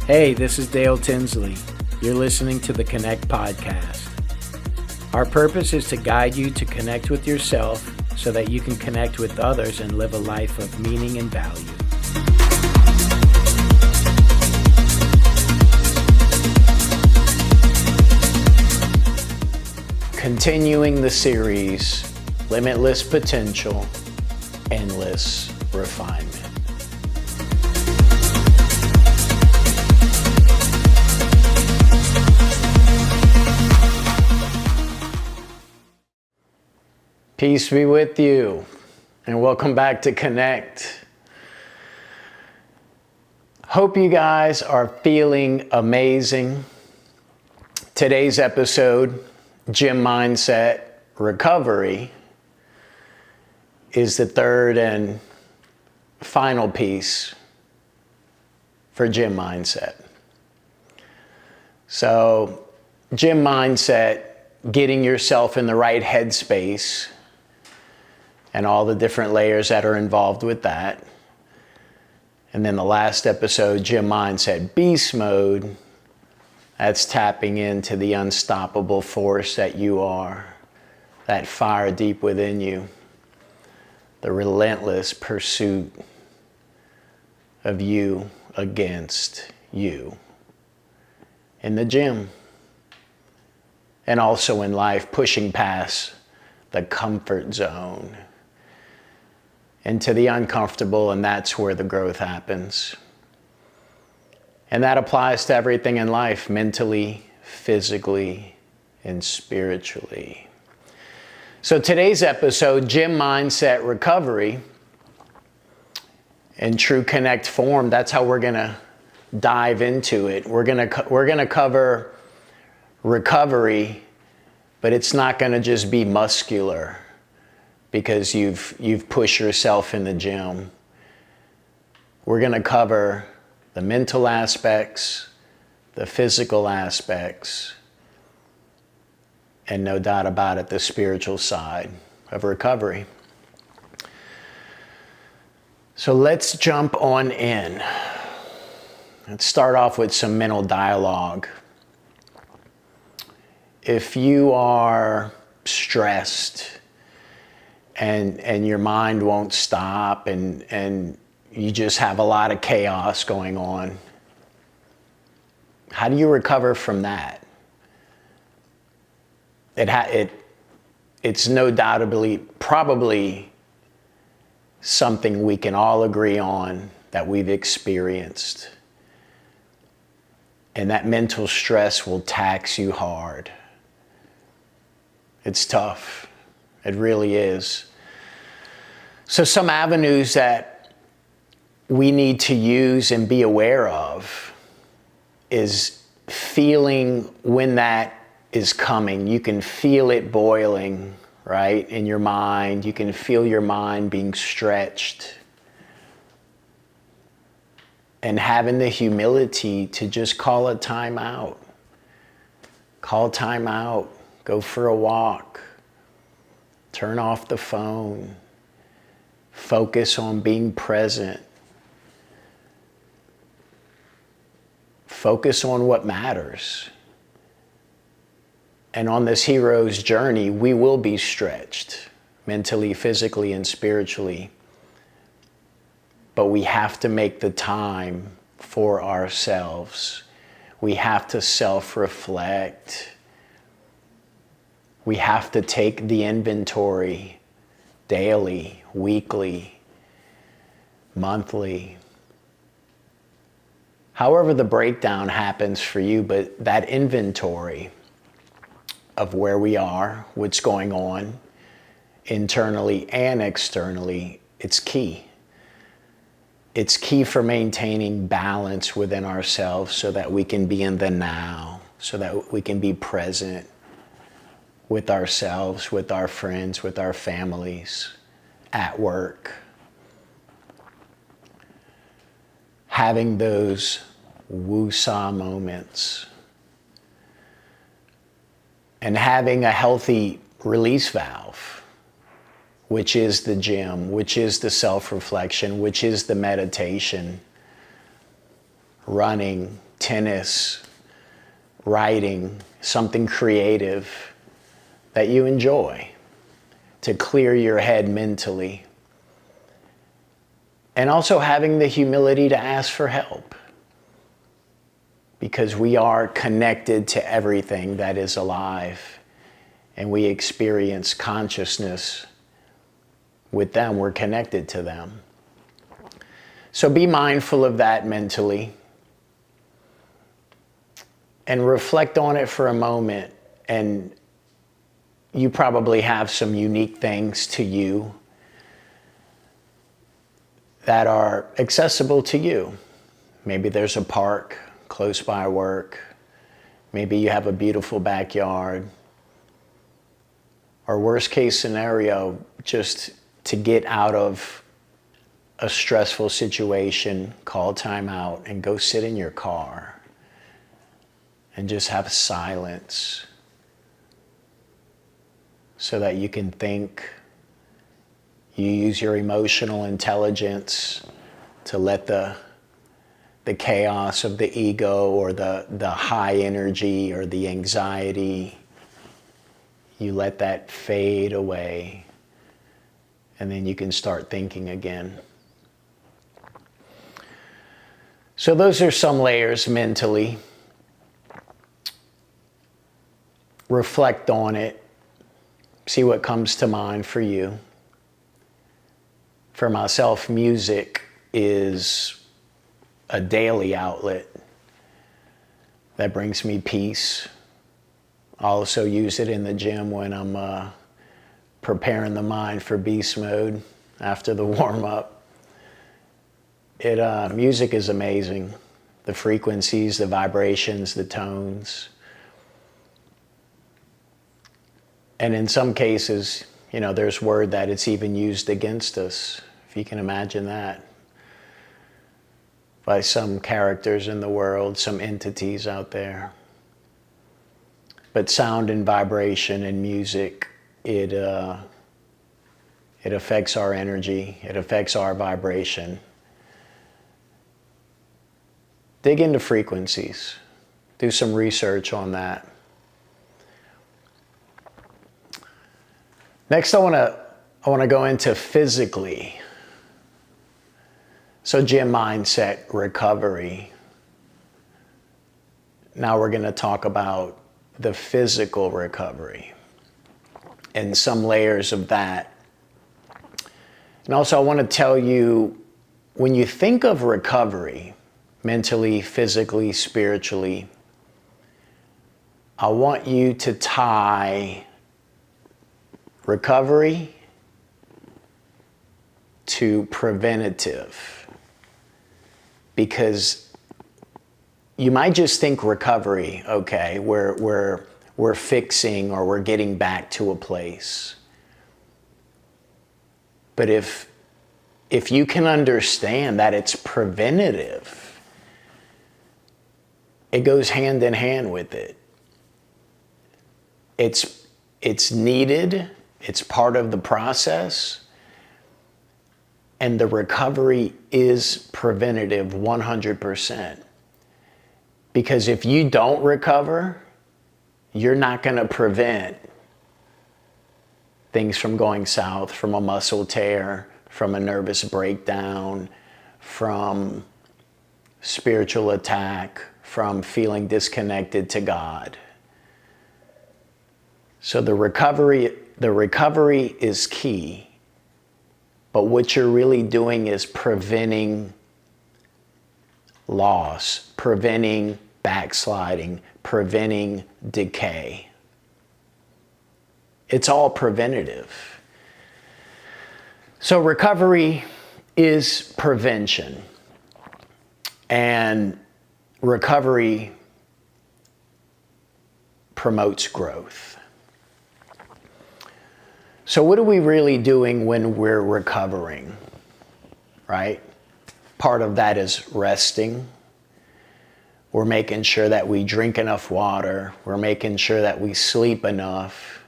Hey, this is Dale Tinsley. You're listening to the Connect podcast. Our purpose is to guide you to connect with yourself so that you can connect with others and live a life of meaning and value. Continuing the series, Limitless Potential, Endless Refinement. Peace be with you, and welcome back to Connect. Hope you guys are feeling amazing. Today's episode, Gym Mindset Recovery, is the third and final piece for gym mindset. So, gym mindset, getting yourself in the right headspace, and all the different layers that are involved with that. And then the last episode, Gym Mindset Beast Mode, that's tapping into the unstoppable force that you are, that fire deep within you, the relentless pursuit of you against you in the gym and also in life, pushing past the comfort zone into the uncomfortable, and that's where the growth happens. And that applies to everything in life, mentally, physically, and spiritually. So today's episode, Gym Mindset Recovery, in true Connect form, that's how we're gonna dive into it. We're gonna cover recovery, but it's not gonna just be muscular because you've pushed yourself in the gym. We're gonna cover the mental aspects, the physical aspects, and no doubt about it, the spiritual side of recovery. So let's jump on in. Let's start off with some mental dialogue. If you are stressed and your mind won't stop and you just have a lot of chaos going on, how do you recover from that? It's no doubtably probably something we can all agree on that we've experienced. And that mental stress will tax you hard. It's tough. It really is. So some avenues that we need to use and be aware of is feeling when that is coming. You can feel it boiling, right, in your mind. You can feel your mind being stretched. And having the humility to just call a time out. Call time out. Go for a walk. Turn off the phone. Focus on being present. Focus on what matters. And on this hero's journey, we will be stretched mentally, physically, and spiritually. But we have to make the time for ourselves. We have to self-reflect. We have to take the inventory daily, weekly, monthly. However the breakdown happens for you, but that inventory of where we are, what's going on internally and externally, it's key. It's key for maintaining balance within ourselves so that we can be in the now, so that we can be present with ourselves, with our friends, with our families, at work. Having those woo-saw moments and having a healthy release valve, which is the gym, which is the self-reflection, which is the meditation, running, tennis, writing, something creative that you enjoy to clear your head mentally. And also having the humility to ask for help, because we are connected to everything that is alive and we experience consciousness with them. We're connected to them. So be mindful of that mentally and reflect on it for a moment. And you probably have some unique things to you that are accessible to you. Maybe there's a park close by work. Maybe you have a beautiful backyard. Or worst case scenario, just to get out of a stressful situation, call time out and go sit in your car and just have silence so that you can think. You use your emotional intelligence to let the chaos of the ego or the high energy or the anxiety, you let that fade away, and then you can start thinking again. So those are some layers mentally. Reflect on it. See what comes to mind for you. For myself, music is a daily outlet that brings me peace. I also use it in the gym when I'm preparing the mind for beast mode after the warm-up. Music is amazing. The frequencies, the vibrations, the tones. And in some cases, there's word that it's even used against us, if you can imagine that, by some characters in the world, some entities out there. But sound and vibration and music, it affects our energy, it affects our vibration. Dig into frequencies. Do some research on that. Next, I want to go into physically. So gym mindset recovery. Now we're going to talk about the physical recovery and some layers of that. And also I want to tell you, when you think of recovery, mentally, physically, spiritually, I want you to tie recovery to preventative, because you might just think recovery, okay, we're fixing or we're getting back to a place. But if you can understand that it's preventative, it goes hand in hand with it. It's needed, it's part of the process, and the recovery is preventative 100%. Because if you don't recover, you're not going to prevent things from going south, from a muscle tear, from a nervous breakdown, from spiritual attack, from feeling disconnected to God. So the recovery is key. But what you're really doing is preventing loss, preventing backsliding, preventing decay. It's all preventative. So recovery is prevention. And recovery promotes growth. So what are we really doing when we're recovering, right? Part of that is resting. We're making sure that we drink enough water. We're making sure that we sleep enough,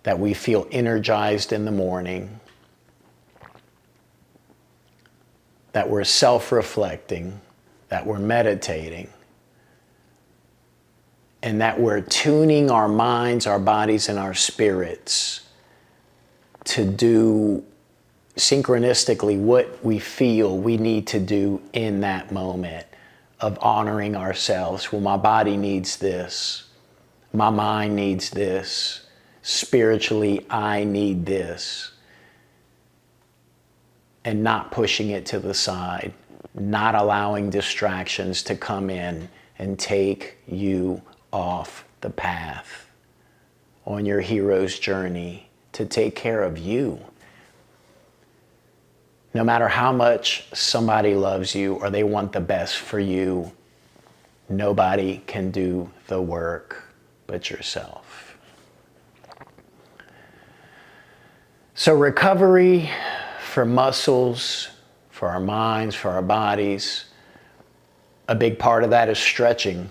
that we feel energized in the morning, that we're self-reflecting, that we're meditating, and that we're tuning our minds, our bodies, and our spirits to do synchronistically what we feel we need to do in that moment of honoring ourselves. Well, my body needs this. My mind needs this. Spiritually, I need this. And not pushing it to the side, not allowing distractions to come in and take you off the path on your hero's journey to take care of you. No matter how much somebody loves you or they want the best for you, nobody can do the work but yourself. So recovery for muscles, for our minds, for our bodies, a big part of that is stretching.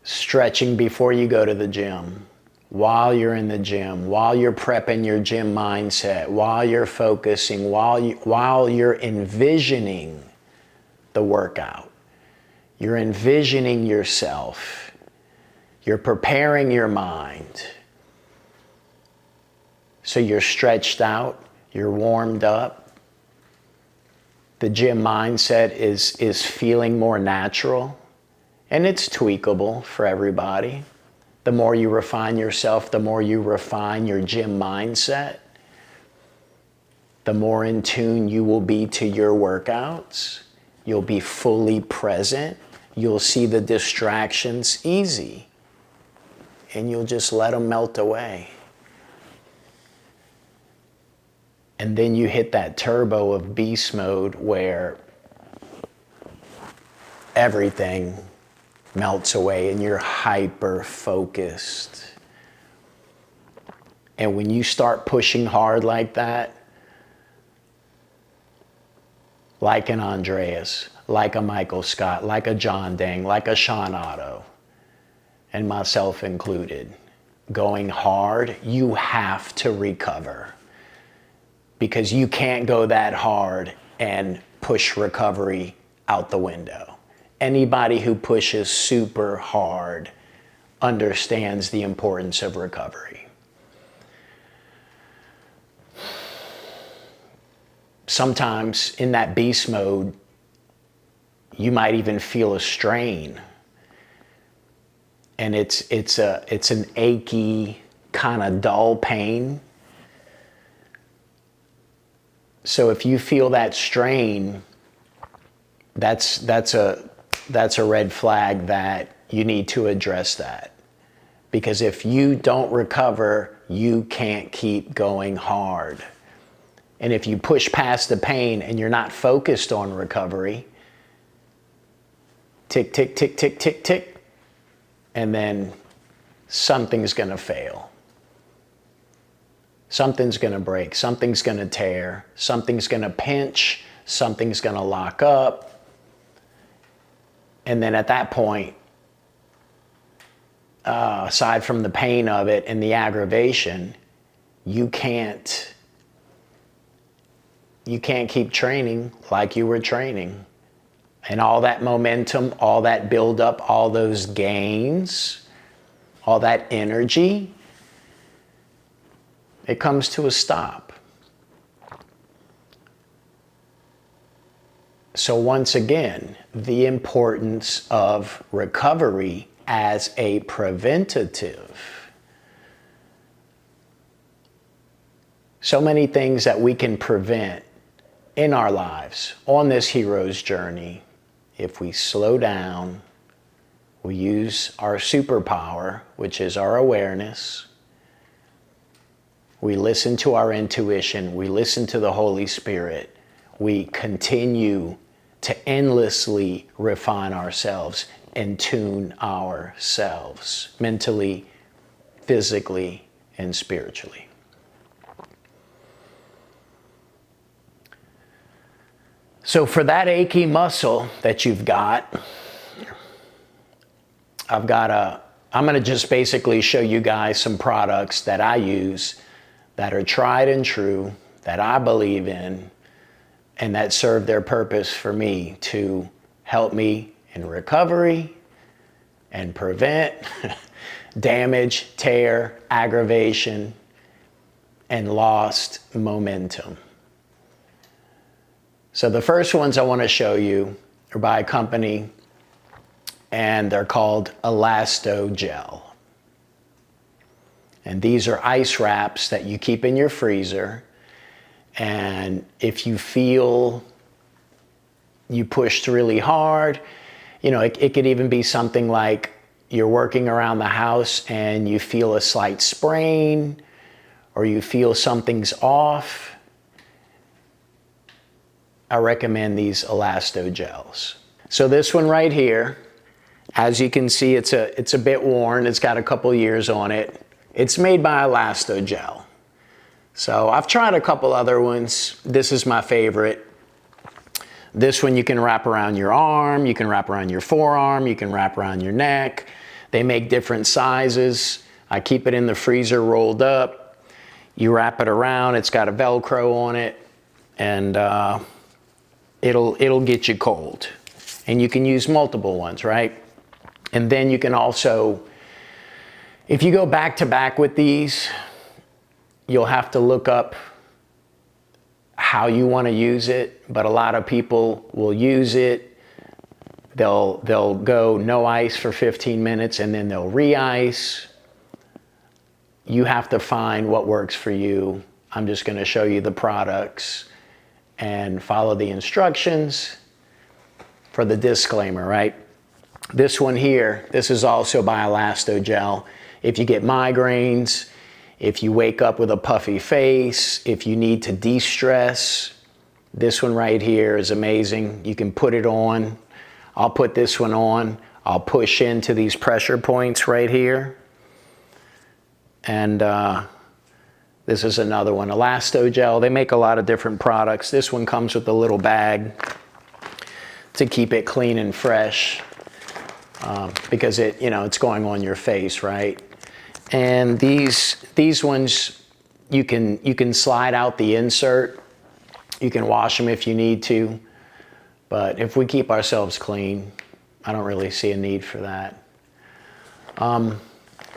Stretching before you go to the gym, while you're in the gym, while you're prepping your gym mindset, while you're focusing, while you're envisioning the workout. You're envisioning yourself. You're preparing your mind. So you're stretched out, you're warmed up. The gym mindset is feeling more natural, and it's tweakable for everybody. The more you refine yourself, the more you refine your gym mindset, the more in tune you will be to your workouts. You'll be fully present. You'll see the distractions easy, and you'll just let them melt away. And then you hit that turbo of beast mode where everything melts away and you're hyper focused. And when you start pushing hard like that, like an Andreas, like a Michael Scott, like a John Dang, like a Sean Otto, and myself included, going hard, you have to recover. Because you can't go that hard and push recovery out the window. Anybody who pushes super hard understands the importance of recovery. Sometimes in that beast mode, you might even feel a strain. And it's an achy, kind of dull pain. So if you feel that strain, that's a red flag that you need to address that. Because if you don't recover, you can't keep going hard. And if you push past the pain and you're not focused on recovery, tick, tick, tick, tick, tick, tick, and then something's gonna fail. Something's gonna break, something's gonna tear, something's gonna pinch, something's gonna lock up. And then at that point, aside from the pain of it and the aggravation, you can't keep training like you were training. And all that momentum, all that buildup, all those gains, all that energy, it comes to a stop. So once again, the importance of recovery as a preventative. So many things that we can prevent in our lives on this hero's journey if we slow down, we use our superpower, which is our awareness. We listen to our intuition. We listen to the Holy Spirit. We continue to endlessly refine ourselves and tune ourselves mentally, physically, and spiritually. So for that achy muscle that you've got, I'm going to just basically show you guys some products that I use that are tried and true, that I believe in, And that served their purpose for me to help me in recovery and prevent damage, tear, aggravation, and lost momentum. So the first ones I want to show you are by a company, and they're called Elastogel. And these are ice wraps that you keep in your freezer. And if you feel you pushed really hard, you know, it could even be something like you're working around the house and you feel a slight sprain, or you feel something's off. I recommend these Elastogels. So this one right here, as you can see, it's a bit worn. It's got a couple years on it. It's made by Elastogel. So I've tried a couple other ones. This is my favorite. This one you can wrap around your arm, you can wrap around your forearm, you can wrap around your neck. They make different sizes. I keep it in the freezer rolled up. You wrap it around, it's got a Velcro on it, and it'll get you cold. And you can use multiple ones, right? And then you can also, if you go back to back with these, you'll have to look up how you want to use it, but a lot of people will use it. They'll go no ice for 15 minutes and then they'll re-ice. You have to find what works for you. I'm just going to show you the products and follow the instructions for the disclaimer, right? This one here, this is also by Elastogel. If you get migraines, if you wake up with a puffy face, if you need to de-stress, this one right here is amazing. You can put it on. I'll put this one on. I'll push into these pressure points right here. And this is another one, Elastogel. They make a lot of different products. This one comes with a little bag to keep it clean and fresh because it's going on your face, right? And these ones, you can slide out the insert. You can wash them if you need to. But if we keep ourselves clean, I don't really see a need for that.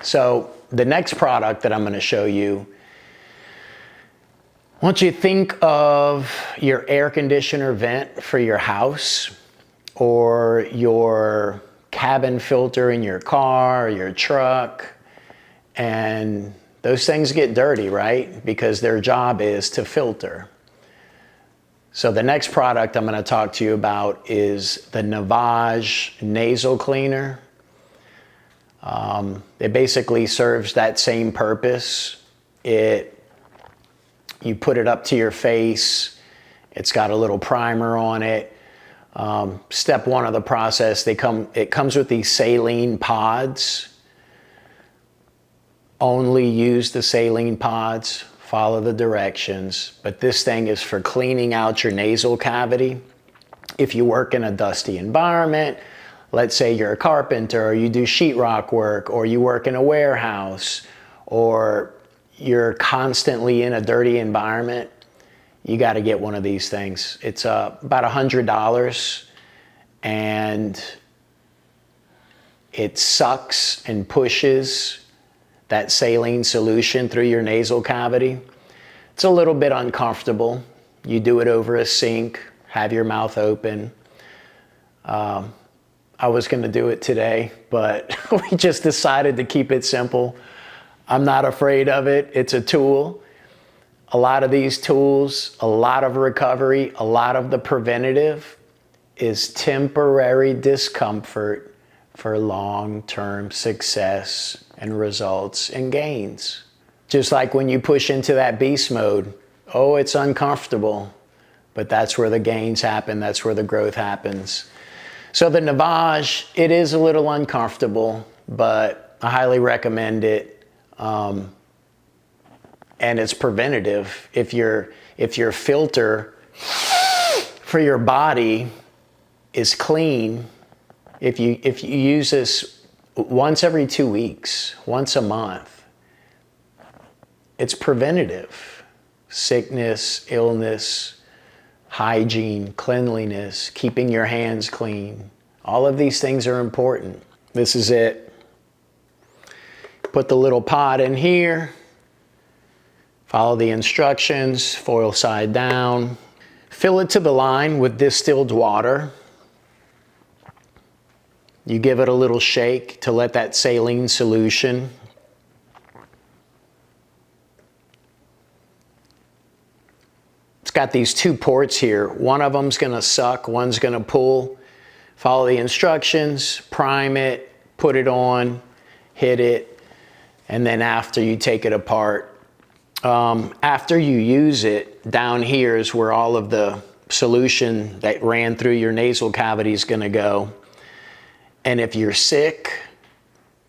So the next product that I'm going to show you, I want you to think of your air conditioner vent for your house, or your cabin filter in your car or your truck. And those things get dirty, right? Because their job is to filter. So the next product I'm going to talk to you about is the Navage nasal cleaner. It basically serves that same purpose. You put it up to your face. It's got a little primer on it. Step one of the process, it comes with these saline pods. Only use the saline pods, follow the directions, but this thing is for cleaning out your nasal cavity. If you work in a dusty environment, let's say you're a carpenter, or you do sheetrock work, or you work in a warehouse, or you're constantly in a dirty environment, you got to get one of these things. It's about $100, and it sucks and pushes that saline solution through your nasal cavity. It's a little bit uncomfortable. You do it over a sink, have your mouth open. I was going to do it today, but we just decided to keep it simple. I'm not afraid of it. It's a tool. A lot of these tools, a lot of recovery, a lot of the preventative is temporary discomfort for long-term success and results and gains. Just like when you push into that beast mode, oh, it's uncomfortable, but that's where the gains happen, that's where the growth happens. So the Navage, it is a little uncomfortable, but I highly recommend it. And it's preventative. If your filter for your body is clean, if you use this once every 2 weeks, once a month, it's preventative. Sickness, illness, hygiene, cleanliness, keeping your hands clean. All of these things are important. This is it. Put the little pot in here. Follow the instructions, foil side down. Fill it to the line with distilled water. You give it a little shake to let that saline solution. It's got these two ports here. One of them's gonna suck, one's gonna pull. Follow the instructions, prime it, put it on, hit it, and then after you take it apart, after you use it, down here is where all of the solution that ran through your nasal cavity is gonna go. And if you're sick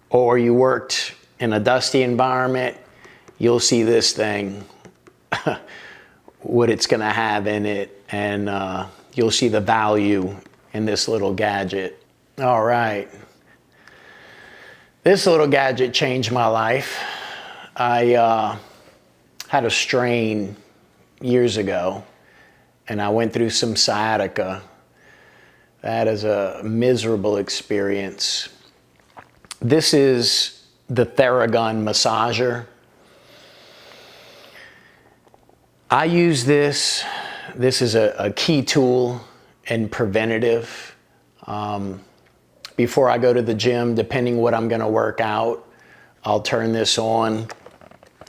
or you worked in a dusty environment, you'll see this thing, what it's gonna have in it, and you'll see the value in this little gadget. All right. This little gadget changed my life. I had a strain years ago, and I went through some sciatica. That is a miserable experience. This is the Theragun massager. I use this. This is a key tool in preventative. Before I go to the gym, depending what I'm gonna work out, I'll turn this on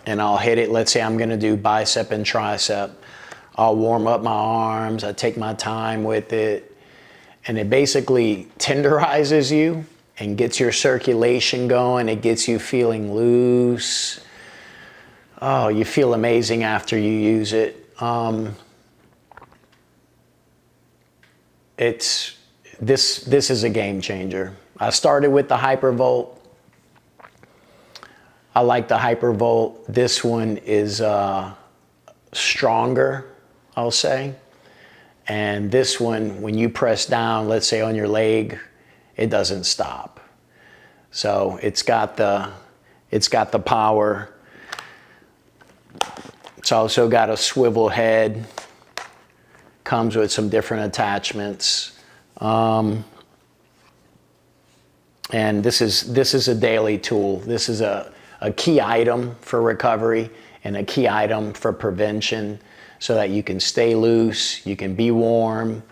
and I'll hit it. Let's say I'm gonna do bicep and tricep. I'll warm up my arms, I take my time with it, and it basically tenderizes you and gets your circulation going. It gets you feeling loose. Oh, you feel amazing after you use it. This is a game changer. I started with the Hypervolt. I like the Hypervolt. This one is stronger, I'll say. And this one, when you press down, let's say on your leg, it doesn't stop. So it's got the power. It's also got a swivel head. Comes with some different attachments. And this is a daily tool. This is a key item for recovery and a key item for prevention, so that you can stay loose, you can be warm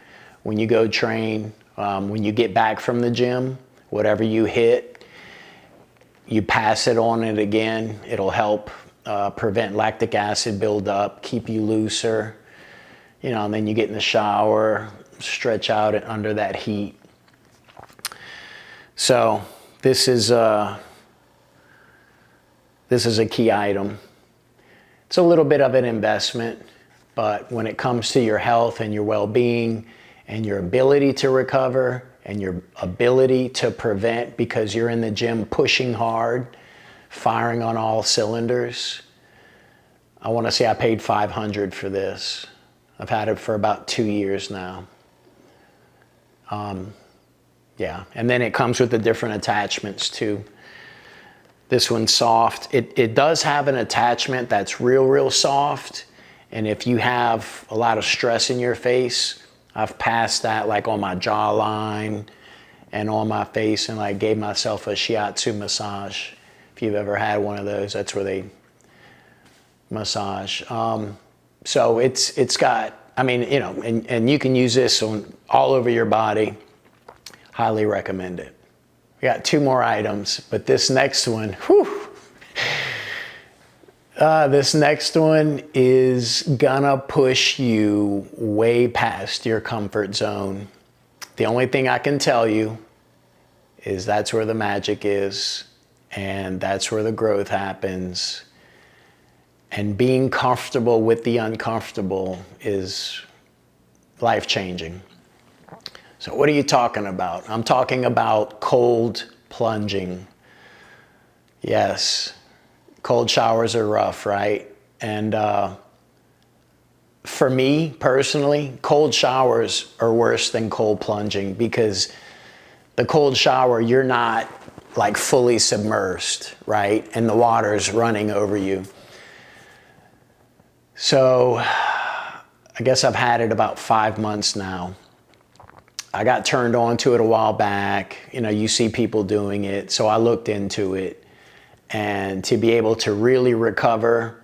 when you go train. When you get back from the gym, whatever you hit, you pass it on it again. It'll help prevent lactic acid buildup, keep you looser. You know, and then you get in the shower, stretch out it under that heat. So this is a key item. It's a little bit of an investment, but when it comes to your health and your well-being and your ability to recover and your ability to prevent, because you're in the gym pushing hard, firing on all cylinders, I want to say I paid $500 for this. I've had it for about 2 years now. Yeah, and then it comes with the different attachments too. This one's soft. It does have an attachment that's real soft. And if you have a lot of stress in your face, I've passed that like on my jawline and on my face, and like gave myself a shiatsu massage. If you've ever had one of those, that's where they massage. So it's got, I mean, you know, and you can use this on all over your body. Highly recommend it. We got 2 more items, but this next one, whew. This next one is gonna push you way past your comfort zone. The only thing I can tell you is that's where the magic is, and that's where the growth happens. And being comfortable with the uncomfortable is life-changing. So what are you talking about? I'm talking about cold plunging. Yes, cold showers are rough, right? And for me personally, cold showers are worse than cold plunging, because the cold shower, you're not like fully submersed, right? And the water's running over you. So I guess I've had it about 5 months now. I got turned on to it a while back. You know, you see people doing it, so I looked into it. And to be able to really recover,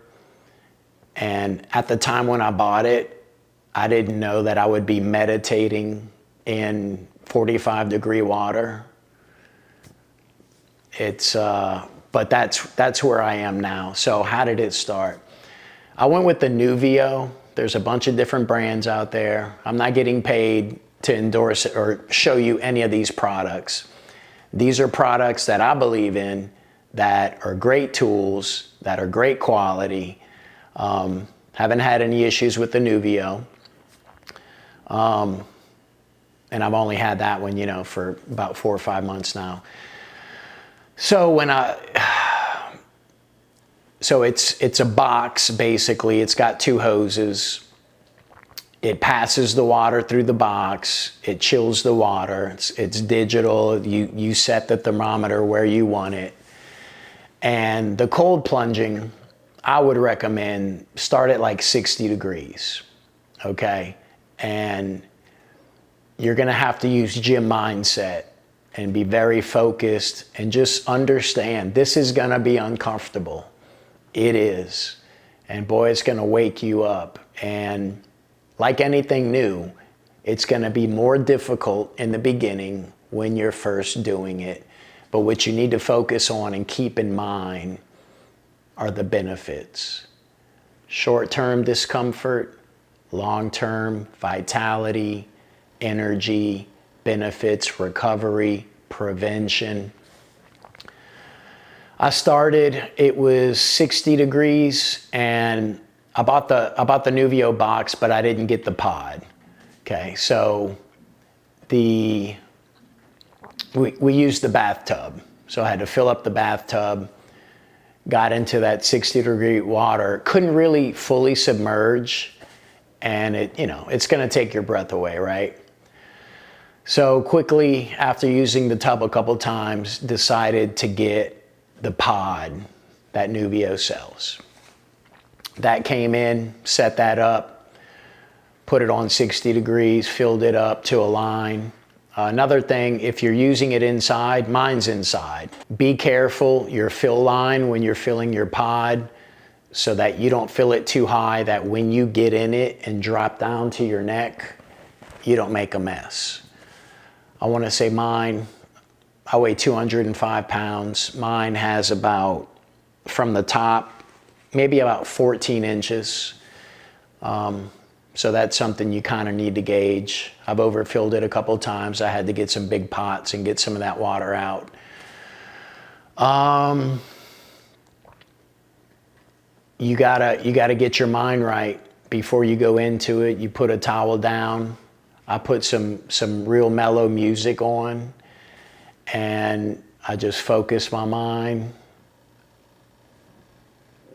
and at the time when I bought it, I didn't know that I would be meditating in 45-degree water. But that's where I am now. So how did it start? I went with the Nuvio. There's a bunch of different brands out there. I'm not getting paid to endorse it or show you any of these products. These are products that I believe in, that are great tools, that are great quality. Haven't had any issues with the Nuvio. And I've only had that one, you know, for about 4 or 5 months now. So it's a box, basically. It's got 2 hoses. It passes the water through the box. It chills the water. It's digital. You set the thermometer where you want it. And the cold plunging, I would recommend start at like 60 degrees, okay? And you're gonna have to use gym mindset and be very focused and just understand this is gonna be uncomfortable. It is. And boy, it's gonna wake you up. And like anything new, it's gonna be more difficult in the beginning when you're first doing it. But what you need to focus on and keep in mind are the benefits. Short-term discomfort, long-term vitality, energy, benefits, recovery, prevention. I started, it was 60 degrees, and I bought the Nuvio box, but I didn't get the pod. Okay, so we used the bathtub. So I had to fill up the bathtub, got into that 60-degree water, couldn't really fully submerge, and it's gonna take your breath away, right? So quickly, after using the tub a couple times, decided to get the pod that Nuvio sells. That came in, set that up, put it on 60 degrees, filled it up to a line. Another thing, if you're using it inside, mine's inside. Be careful your fill line when you're filling your pod so that you don't fill it too high, that when you get in it and drop down to your neck, you don't make a mess. I want to say mine, I weigh 205 pounds. Mine has about, from the top, maybe about 14 inches. So that's something you kind of need to gauge. I've overfilled it a couple times. I had to get some big pots and get some of that water out. You gotta get your mind right before you go into it. You put a towel down. I put some real mellow music on, and I just focus my mind.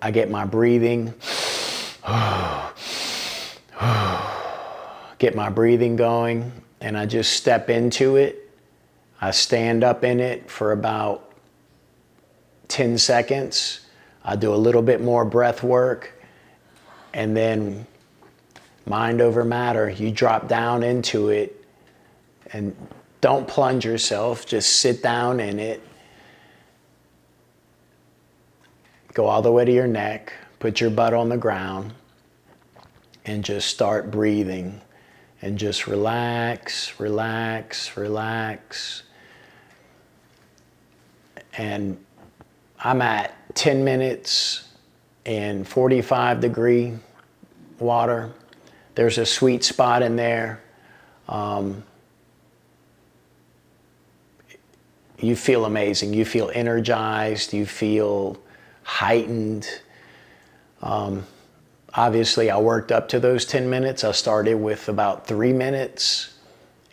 I get my breathing. Get my breathing going, and I just step into it. I stand up in it for about 10 seconds. I do a little bit more breath work, and then mind over matter. You drop down into it, and don't plunge yourself. Just sit down in it. Go all the way to your neck. Put your butt on the ground, and just start breathing. And just relax, relax, relax. And I'm at 10 minutes in 45-degree water. There's a sweet spot in there. You feel amazing. You feel energized. You feel heightened. Obviously, I worked up to those 10 minutes. I started with about 3 minutes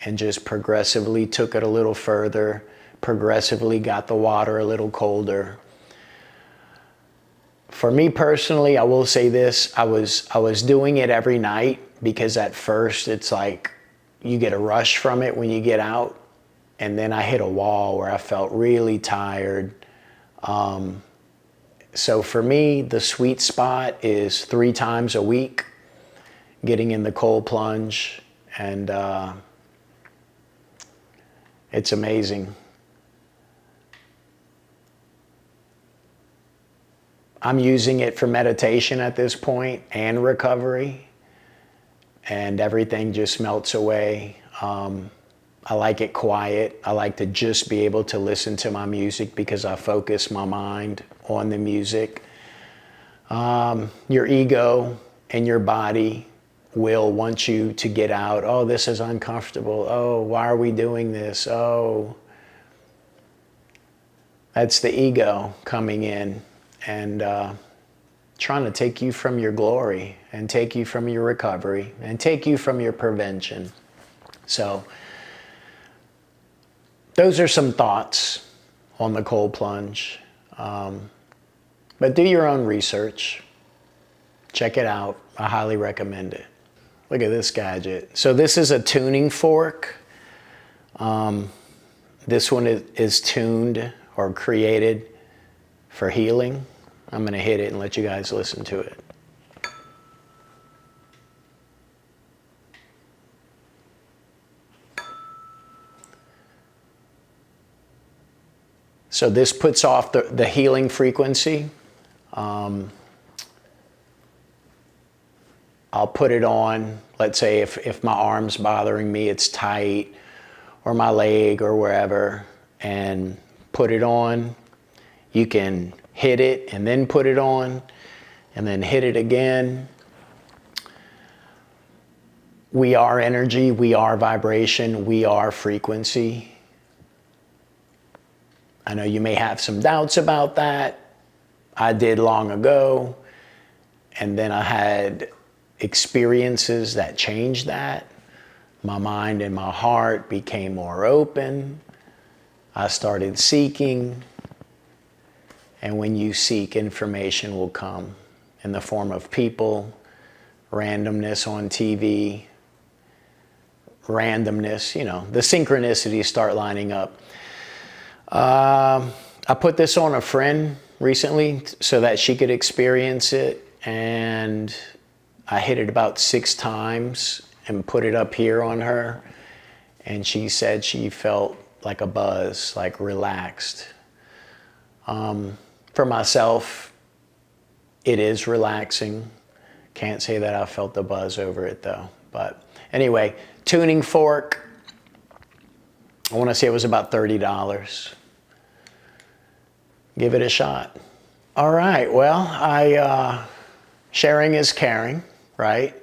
and just progressively took it a little further, progressively got the water a little colder. For me personally, I will say this, I was doing it every night because at first it's like you get a rush from it when you get out, and then I hit a wall where I felt really tired. So for me, the sweet spot is 3 times a week. getting in the cold plunge, and it's amazing. I'm using it for meditation at this point and recovery, and everything just melts away. I like it quiet. I like to just be able to listen to my music because I focus my mind on the music. Your ego and your body will want you to get out. Oh, this is uncomfortable. Oh, why are we doing this? Oh, that's the ego coming in and trying to take you from your glory and take you from your recovery and take you from your prevention. So those are some thoughts on the cold plunge. But do your own research. Check it out. I highly recommend it. Look at this gadget. So this is a tuning fork. This one is tuned or created for healing. I'm going to hit it and let you guys listen to it. So this puts off the healing frequency. I'll put it on, let's say if my arm's bothering me, it's tight, or my leg or wherever, and put it on. You can hit it and then put it on, and then hit it again. We are energy, we are vibration, we are frequency. I know you may have some doubts about that. I did long ago, and then I had experiences that changed that. My mind and my heart became more open. I started seeking, and when you seek, information will come in the form of people, randomness on TV, randomness, you know, the synchronicities start lining up. I put this on a friend recently so that she could experience it, and I hit it about 6 times and put it up here on her, and she said she felt like a buzz, like relaxed. For myself, it is relaxing. Can't say that I felt the buzz over it though. But anyway, tuning fork, I want to say it was about $30. Give it a shot. All right, well, sharing is caring, right?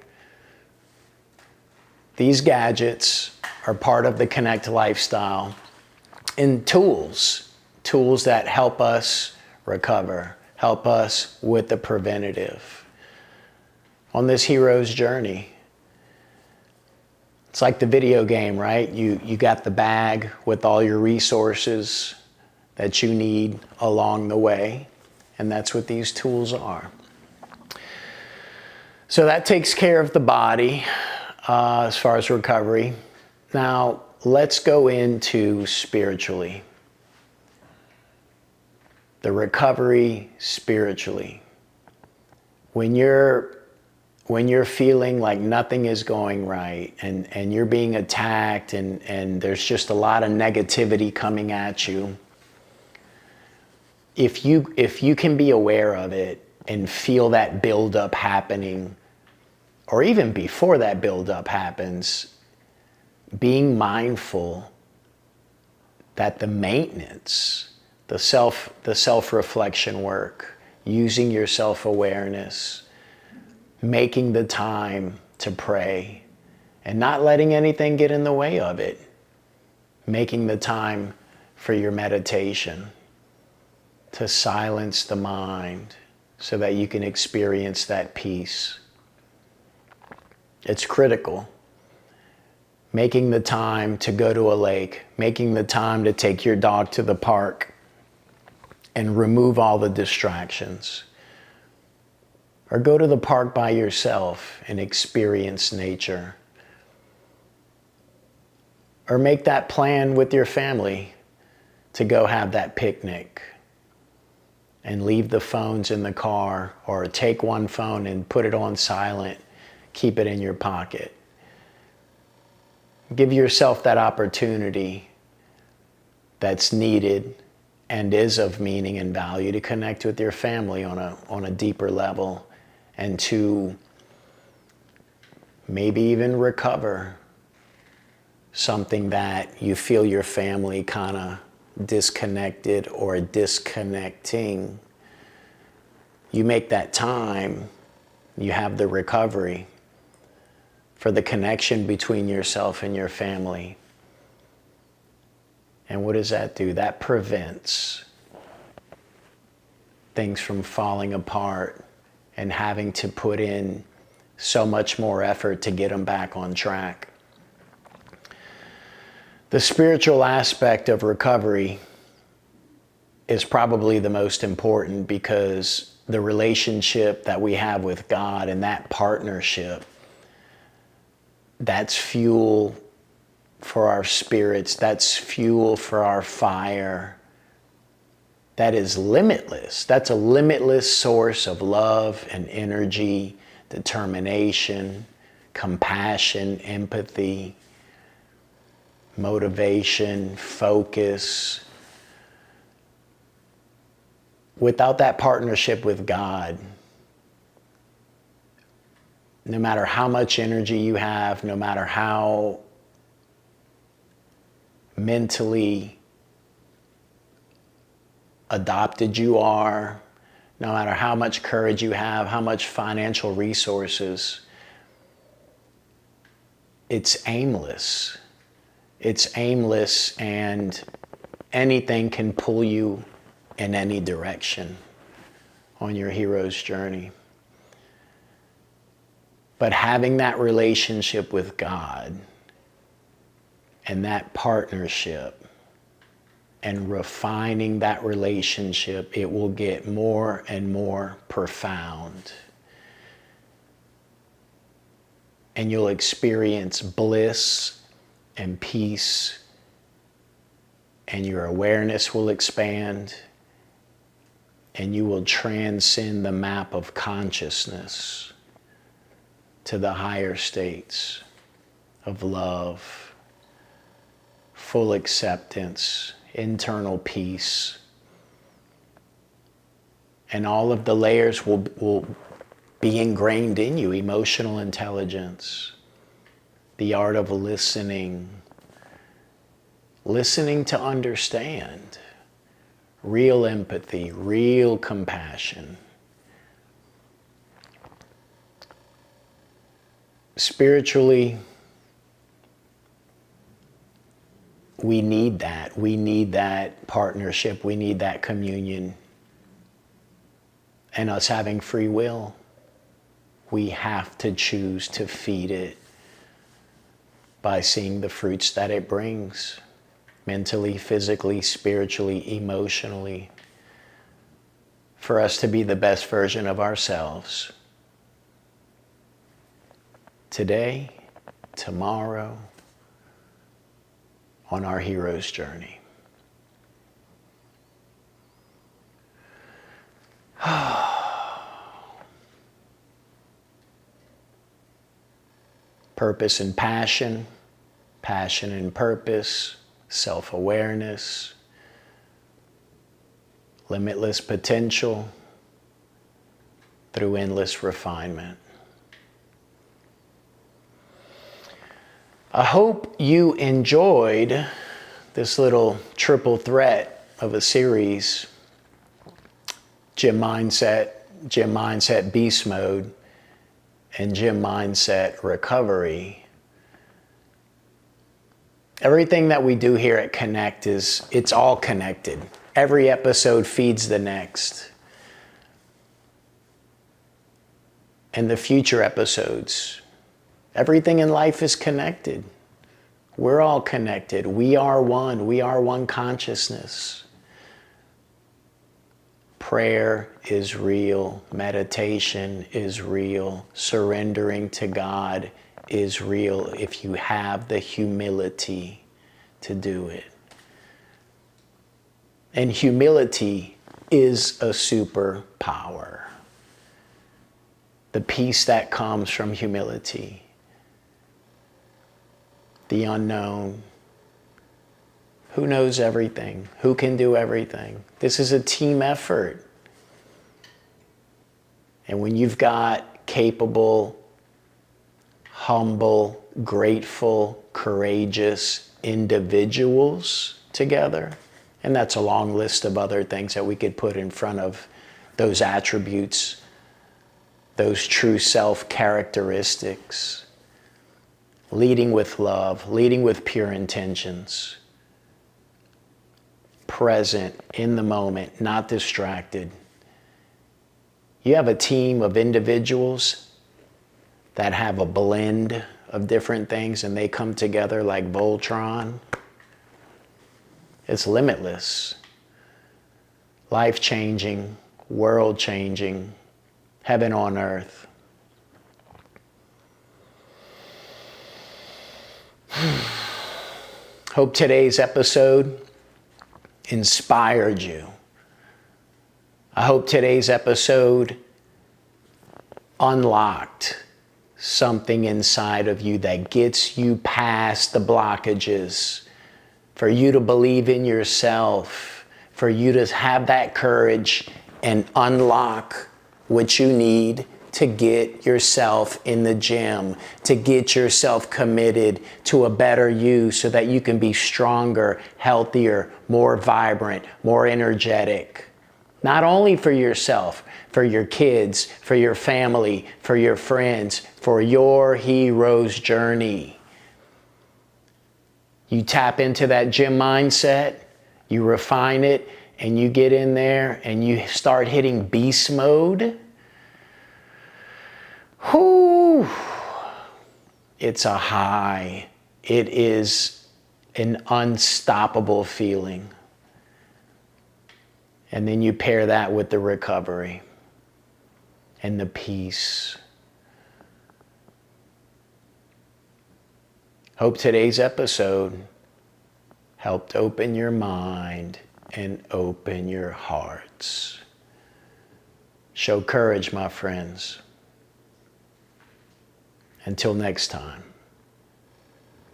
These gadgets are part of the Connect lifestyle and tools that help us recover, help us with the preventative on this hero's journey. It's like the video game, right? You got the bag with all your resources that you need along the way, and that's what these tools are. So that takes care of the body as far as recovery. Now, let's go into spiritually. The recovery spiritually. When you're feeling like nothing is going right and you're being attacked and there's just a lot of negativity coming at you, if you can be aware of it and feel that buildup happening, or even before that buildup happens, being mindful that the maintenance, the self-reflection work, using your self-awareness, making the time to pray, and not letting anything get in the way of it, making the time for your meditation, to silence the mind so that you can experience that peace. It's critical. Making the time to go to a lake, making the time to take your dog to the park and remove all the distractions. Or go to the park by yourself and experience nature. Or make that plan with your family to go have that picnic and leave the phones in the car, or take one phone and put it on silent. keep it in your pocket. Give yourself that opportunity that's needed and is of meaning and value to connect with your family on a deeper level, and to maybe even recover something that you feel your family kind of disconnected or disconnecting. You make that time, you have the recovery for the connection between yourself and your family. And what does that do? That prevents things from falling apart and having to put in so much more effort to get them back on track. The spiritual aspect of recovery is probably the most important, because the relationship that we have with God and that partnership, that's fuel for our spirits, that's fuel for our fire. That is limitless. That's a limitless source of love and energy, determination, compassion, empathy, motivation, focus. Without that partnership with God, no matter how much energy you have, no matter how mentally adopted you are, no matter how much courage you have, how much financial resources, it's aimless. It's aimless, and anything can pull you in any direction on your hero's journey. But having that relationship with God and that partnership and refining that relationship, it will get more and more profound. And you'll experience bliss and peace, and your awareness will expand, and you will transcend the map of consciousness to the higher states of love, full acceptance, internal peace. And all of the layers will be ingrained in you: emotional intelligence, the art of listening, listening to understand, real empathy, real compassion. Spiritually, we need that. We need that partnership. We need that communion. And us having free will, we have to choose to feed it by seeing the fruits that it brings, mentally, physically, spiritually, emotionally, for us to be the best version of ourselves today, tomorrow, on our hero's journey. Purpose and passion, passion and purpose, self-awareness, limitless potential through endless refinement. I hope you enjoyed this little triple threat of a series: Gym Mindset Beast Mode, and Gym Mindset Recovery. Everything that we do here at Connect it's all connected. Every episode feeds the next. And the future episodes. Everything in life is connected. We're all connected. We are one. We are one consciousness. Prayer is real. Meditation is real. Surrendering to God is real if you have the humility to do it. And humility is a superpower. the peace that comes from humility, the unknown. Who knows everything? Who can do everything? This is a team effort. And when you've got capable, humble, grateful, courageous individuals together, and that's a long list of other things that we could put in front of those attributes, those true self characteristics, leading with love, leading with pure intentions, present in the moment, not distracted. You have a team of individuals that have a blend of different things and they come together like Voltron. It's limitless, life-changing, world-changing, heaven on earth. Hope today's episode inspired you. I hope today's episode unlocked something inside of you that gets you past the blockages, for you to believe in yourself, for you to have that courage and unlock what you need to get yourself in the gym, to get yourself committed to a better you so that you can be stronger, healthier, more vibrant, more energetic. Not only for yourself, for your kids, for your family, for your friends, for your hero's journey. You tap into that gym mindset, you refine it, and you get in there and you start hitting beast mode. Whoo! It's a high. It is an unstoppable feeling. And then you pair that with the recovery and the peace. Hope today's episode helped open your mind and open your hearts. Show courage, my friends. Until next time,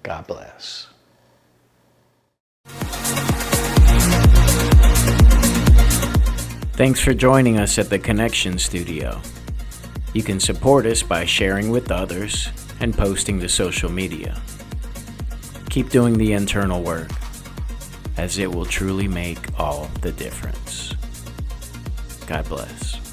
God bless. Thanks for joining us at the Connection Studio. You can support us by sharing with others and posting to social media. Keep doing the internal work, as it will truly make all the difference. God bless.